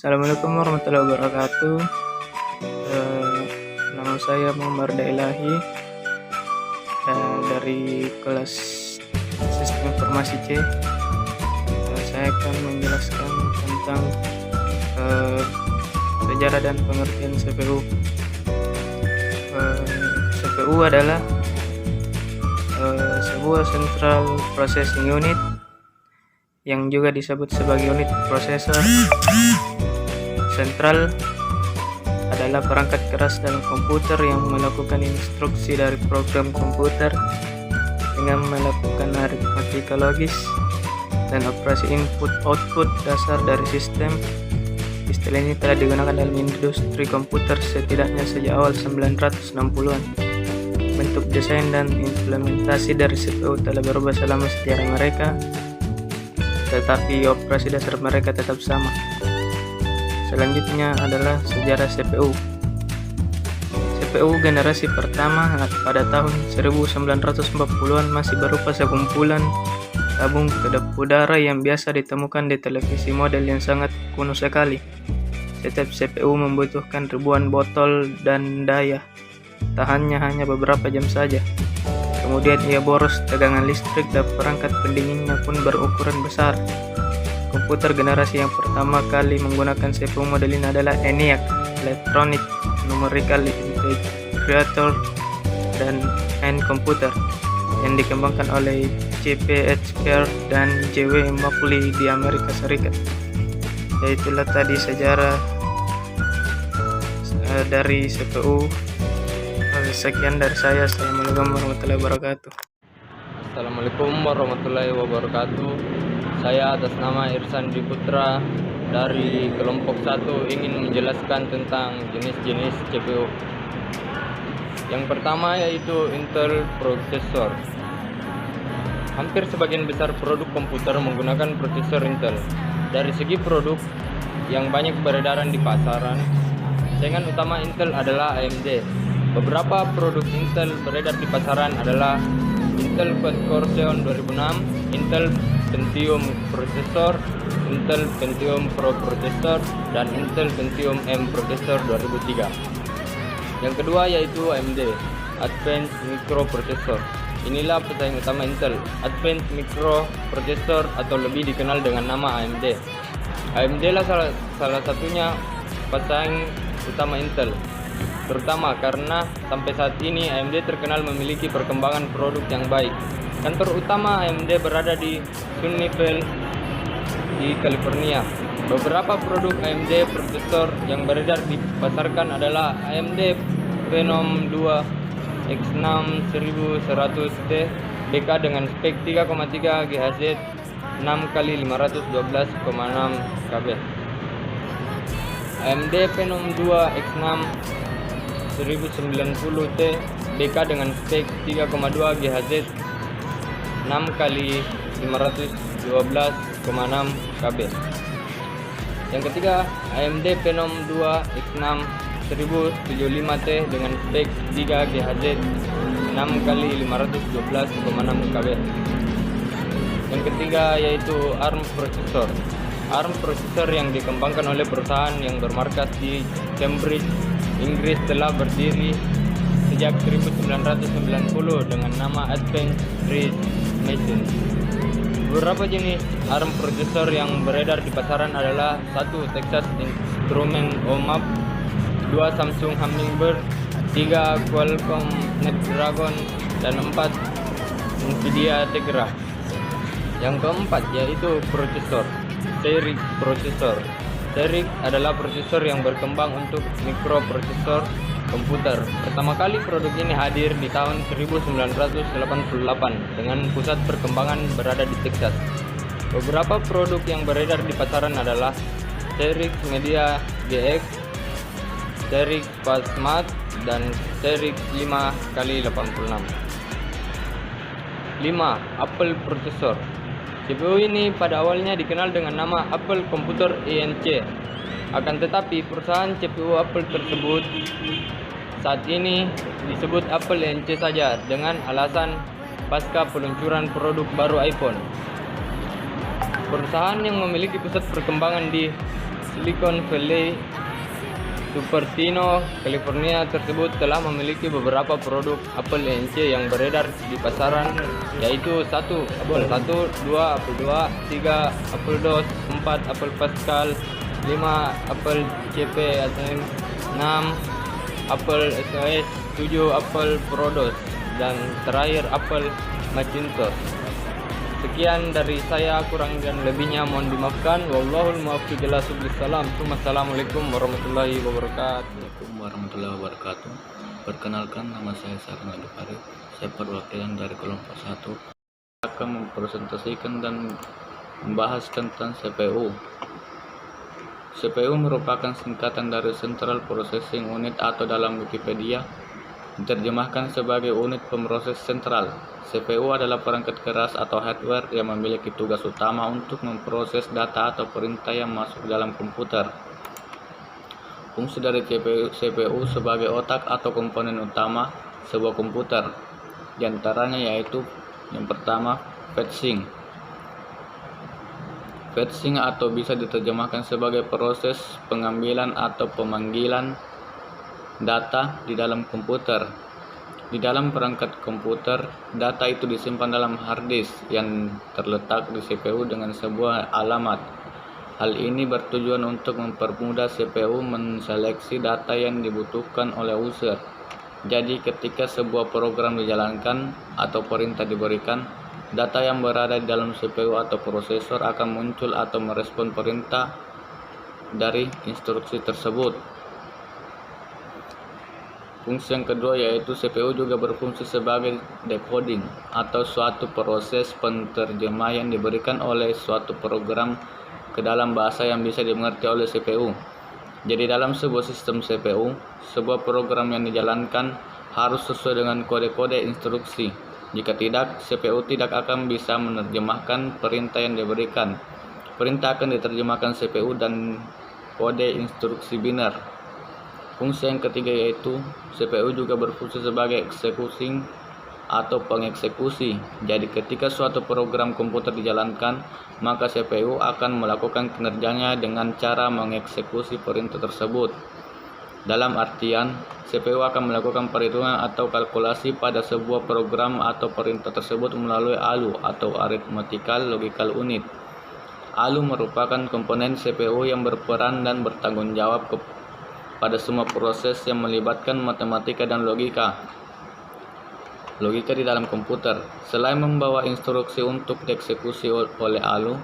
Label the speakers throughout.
Speaker 1: Assalamualaikum warahmatullahi wabarakatuh. Nama saya Muhammad Ilahi dari kelas Sistem Informasi C. Saya akan menjelaskan tentang sejarah dan pengertian CPU. CPU adalah sebuah Central Processing Unit yang juga disebut sebagai unit prosesor. Sentral adalah perangkat keras dalam komputer yang melakukan instruksi dari program komputer dengan melakukan aritmatika logis dan operasi input-output dasar dari sistem. Istilah ini telah digunakan dalam industri komputer setidaknya sejak awal 1960-an. Bentuk desain dan implementasi dari CPU telah berubah selama sejarah mereka, tetapi operasi dasar mereka tetap sama. Selanjutnya adalah sejarah CPU. CPU generasi pertama pada tahun 1940-an masih berupa sekumpulan tabung kedap udara yang biasa ditemukan di televisi model yang sangat kuno sekali. Setiap CPU membutuhkan ribuan botol dan daya tahannya hanya beberapa jam saja. Kemudian ia boros tegangan listrik dan perangkat pendinginnya pun berukuran besar. Komputer generasi yang pertama kali menggunakan CPU model ini adalah ENIAC, Electronic Numerical Integrator dan N Computer, yang dikembangkan oleh C.P. Acker dan J.W. Mauchly di Amerika Serikat. Yaitulah tadi sejarah dari CPU. Sekian dari saya. Assalamualaikum warahmatullahi wabarakatuh.
Speaker 2: Assalamualaikum warahmatullahi wabarakatuh. Saya atas nama Irsan Dwi Putra dari kelompok 1 ingin menjelaskan tentang jenis-jenis CPU. Yang pertama yaitu Intel Processor. Hampir sebagian besar produk komputer menggunakan prosesor Intel. Dari segi produk yang banyak beredaran di pasaran, saingan utama Intel adalah AMD. Beberapa produk Intel beredar di pasaran adalah Intel Quad-Core Xeon 2006, Intel Pentium Processor, Intel Pentium Pro Processor, dan Intel Pentium M Processor 2003. Yang kedua yaitu AMD, Advanced Microprocessor. Inilah pesaing utama Intel, Advanced Microprocessor atau lebih dikenal dengan nama AMD. AMD lah salah satunya pesaing utama Intel, terutama karena sampai saat ini AMD terkenal memiliki perkembangan produk yang baik. Kantor utama AMD berada di Sunnyvale di California. Beberapa produk AMD prosesor yang beredar dipasarkan adalah AMD Phenom 2 X6 1100T BK dengan spek 3,3 GHz 6x512,6 KB. AMD Phenom 2 X6 1090T BK dengan spek 3,2 GHz 6x512,6 KB. Yang ketiga, AMD Phenom 2 X6 1075T dengan spek 3 GHz 6x512,6 KB. Yang ketiga yaitu ARM Processor. ARM Processor yang dikembangkan oleh perusahaan yang bermarkas di Cambridge, Inggris telah berdiri sejak 1990 dengan nama Advanced Reed Machines. Beberapa jenis ARM Processor yang beredar di pasaran adalah 1. Texas Instruments OMAP, 2. Samsung Hummingbird, 3. Qualcomm Snapdragon, dan 4. Nvidia Tegra. Yang keempat yaitu prosesor, Cyrix Processor. Cyrix adalah prosesor yang berkembang untuk mikroprosesor komputer. Pertama kali produk ini hadir di tahun 1988 dengan pusat perkembangan berada di Texas. Beberapa produk yang beredar di pasaran adalah Cyrix Media GX, Cyrix Fastmax, dan Cyrix 5x86. 5. Apple Processor. CPU ini pada awalnya dikenal dengan nama Apple Computer Inc. Akan tetapi perusahaan CPU Apple tersebut saat ini disebut Apple Inc. saja dengan alasan pasca peluncuran produk baru iPhone. Perusahaan yang memiliki pusat perkembangan di Silicon Valley, Cupertino, California tersebut telah memiliki beberapa produk Apple Inc yang beredar di pasaran, yaitu 1. Apple 1, 2. Apple 2, 3. Apple DOS, 4. Apple Pascal, 5. Apple CP ATM, 6. Apple SOS, 7. Apple ProDOS, dan terakhir Apple Macintosh. Sekian dari saya, kurang dan lebihnya mohon dimaafkan. Wallahul muwaffiq ila subul salam. Assalamualaikum warahmatullahi wabarakatuh.
Speaker 3: Assalamualaikum warahmatullahi wabarakatuh. Perkenalkan, nama saya Sarna Dupari. Saya perwakilan dari kelompok 1. Akan mempresentasikan dan membahas tentang CPU. CPU merupakan singkatan dari Central Processing Unit atau dalam Wikipedia diterjemahkan sebagai unit pemroses sentral. CPU adalah perangkat keras atau hardware yang memiliki tugas utama untuk memproses data atau perintah yang masuk dalam komputer. Fungsi dari CPU sebagai otak atau komponen utama sebuah komputer, di antaranya yaitu yang pertama, fetching. Fetching atau bisa diterjemahkan sebagai proses pengambilan atau pemanggilan data di dalam komputer. Di dalam perangkat komputer, data itu disimpan dalam hard disk yang terletak di CPU dengan sebuah alamat. Hal ini bertujuan untuk mempermudah CPU menseleksi data yang dibutuhkan oleh user. Jadi ketika sebuah program dijalankan atau perintah diberikan, data yang berada di dalam CPU atau prosesor akan muncul atau merespon perintah dari instruksi tersebut. Fungsi yang kedua yaitu CPU juga berfungsi sebagai decoding atau suatu proses penterjemah yang diberikan oleh suatu program ke dalam bahasa yang bisa dimengerti oleh CPU. Jadi dalam sebuah sistem CPU, sebuah program yang dijalankan harus sesuai dengan kode-kode instruksi. Jika tidak, CPU tidak akan bisa menerjemahkan perintah yang diberikan. Perintah akan diterjemahkan CPU dan kode instruksi biner. Fungsi yang ketiga yaitu CPU juga berfungsi sebagai executing atau pengeksekusi. Jadi ketika suatu program komputer dijalankan, maka CPU akan melakukan kinerjanya dengan cara mengeksekusi perintah tersebut. Dalam artian, CPU akan melakukan perhitungan atau kalkulasi pada sebuah program atau perintah tersebut melalui ALU atau Arithmetical Logical Unit. ALU merupakan komponen CPU yang berperan dan bertanggung jawab pada semua proses yang melibatkan matematika dan logika di dalam komputer. Selain membawa instruksi untuk dieksekusi oleh ALU,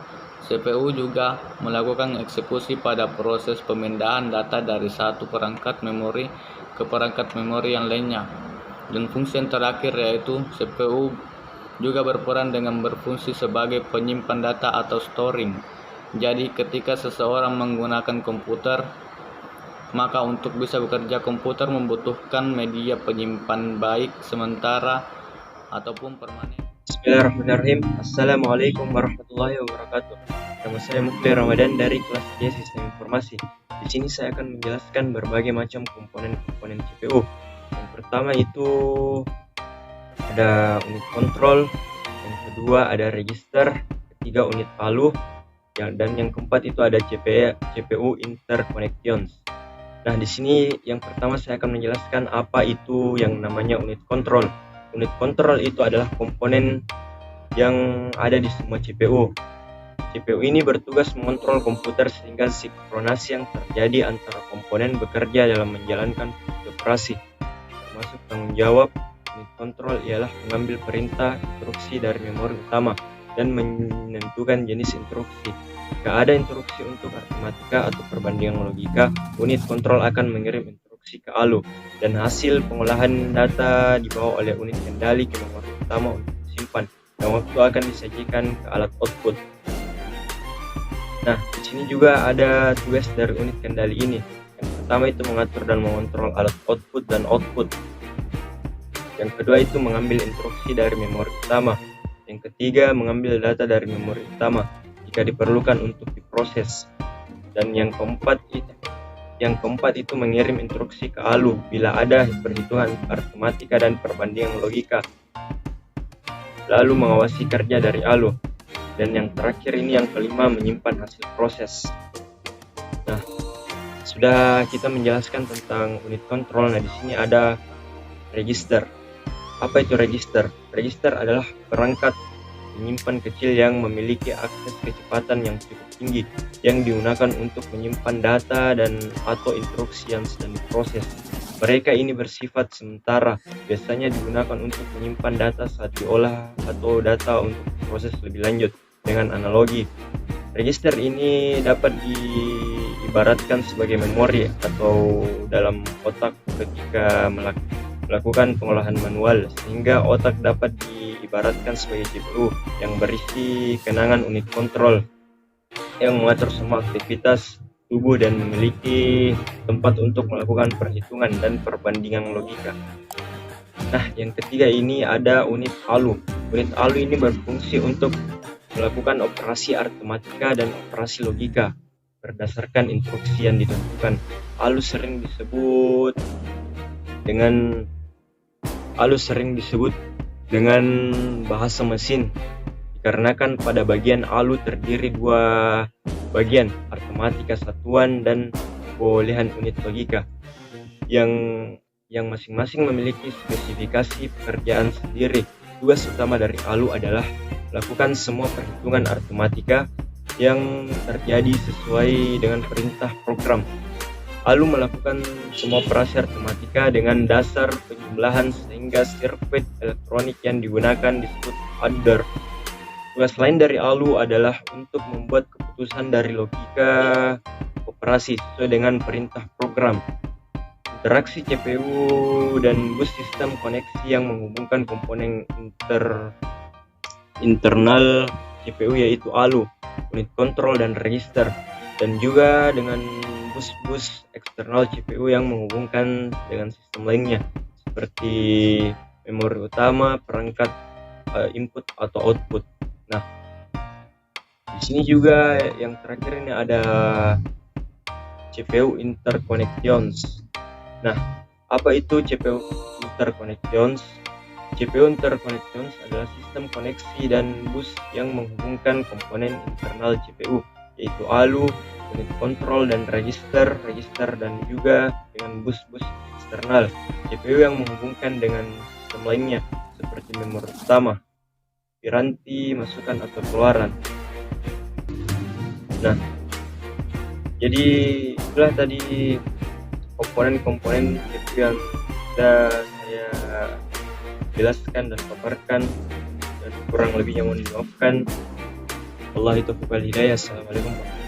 Speaker 3: CPU juga melakukan eksekusi pada proses pemindahan data dari satu perangkat memori ke perangkat memori yang lainnya. Dan fungsi yang terakhir yaitu CPU juga berperan dengan berfungsi sebagai penyimpan data atau storing. Jadi ketika seseorang menggunakan komputer, maka untuk bisa bekerja komputer membutuhkan media penyimpan baik sementara ataupun permanen.
Speaker 1: Bismillahirrahmanirrahim. Assalamualaikum warahmatullahi wabarakatuh. Nama saya Mukli Ramadan dari kelas 3 Sistem Informasi. Di sini saya akan menjelaskan berbagai macam komponen-komponen CPU. Yang pertama itu ada unit kontrol, yang kedua ada register, ketiga unit palu, dan yang keempat itu ada CPU interconnections. Nah, di sini yang pertama saya akan menjelaskan apa itu yang namanya unit kontrol. Unit kontrol itu adalah komponen yang ada di semua CPU. CPU ini bertugas mengontrol komputer sehingga sinkronasi yang terjadi antara komponen bekerja dalam menjalankan fungsi operasi. Termasuk tanggung jawab unit kontrol ialah mengambil perintah instruksi dari memori utama dan menentukan jenis instruksi. Jika ada instruksi untuk matematika atau perbandingan logika, unit kontrol akan mengirim instruksi ke ALU dan hasil pengolahan data dibawa oleh unit kendali ke memori utama untuk disimpan dan waktu akan disajikan ke alat output. Nah, di sini juga ada tugas dari unit kendali ini. Yang pertama itu mengatur dan mengontrol alat output dan output. Yang kedua itu mengambil instruksi dari memori utama. Yang ketiga mengambil data dari memori utama jika diperlukan untuk diproses. Dan yang keempat itu mengirim instruksi ke ALU bila ada perhitungan aritmatika dan perbandingan logika, lalu mengawasi kerja dari ALU. Dan yang terakhir ini yang kelima, menyimpan hasil proses.
Speaker 4: Nah, sudah kita menjelaskan tentang unit kontrol. Nah, di sini ada register. Apa itu register? Register adalah perangkat penyimpan kecil yang memiliki akses kecepatan yang cukup tinggi yang digunakan untuk menyimpan data dan atau instruksi yang sedang diproses. Mereka ini bersifat sementara, biasanya digunakan untuk menyimpan data saat diolah atau data untuk proses lebih lanjut. Dengan analogi, register ini dapat diibaratkan sebagai memori atau dalam otak ketika melakukan pengolahan manual, sehingga otak dapat diibaratkan sebagai CPU yang berisi kenangan unit kontrol yang mengatur semua aktivitas tubuh dan memiliki tempat untuk melakukan perhitungan dan perbandingan logika. Nah, yang ketiga ini ada unit ALU. Unit ALU ini berfungsi untuk melakukan operasi aritmatika dan operasi logika berdasarkan instruksi yang ditentukan. ALU sering disebut dengan bahasa mesin dikarenakan pada bagian ALU terdiri dua bagian, aritmatika satuan dan perolehan unit logika yang masing-masing memiliki spesifikasi pekerjaan sendiri. Tugas utama dari ALU adalah melakukan semua perhitungan aritmatika yang terjadi sesuai dengan perintah program. ALU melakukan semua operasi aritmatika dengan dasar penjumlahan sehingga sirkuit elektronik yang digunakan disebut adder. Tugas lain dari ALU adalah untuk membuat keputusan dari logika operasi sesuai dengan perintah program. Interaksi CPU dan bus sistem koneksi yang menghubungkan komponen internal CPU yaitu ALU, unit kontrol dan register, dan juga dengan bus eksternal CPU yang menghubungkan dengan sistem lainnya seperti memori utama, perangkat input atau output. Nah, di sini juga yang terakhir ini ada CPU interconnections. Nah, apa itu CPU interconnections? CPU interconnections adalah sistem koneksi dan bus yang menghubungkan komponen internal CPU yaitu ALU, unit kontrol dan register dan juga dengan bus-bus eksternal CPU yang menghubungkan dengan sistem lainnya seperti memori utama, piranti, masukan atau keluaran. Nah, jadi itulah tadi komponen-komponen CPU yang sudah saya jelaskan dan paparkan, dan kurang lebihnya mohon dimaafkan. Wallahi taufiq wal hidayah. Assalamualaikum warahmatullahi wabarakatuh.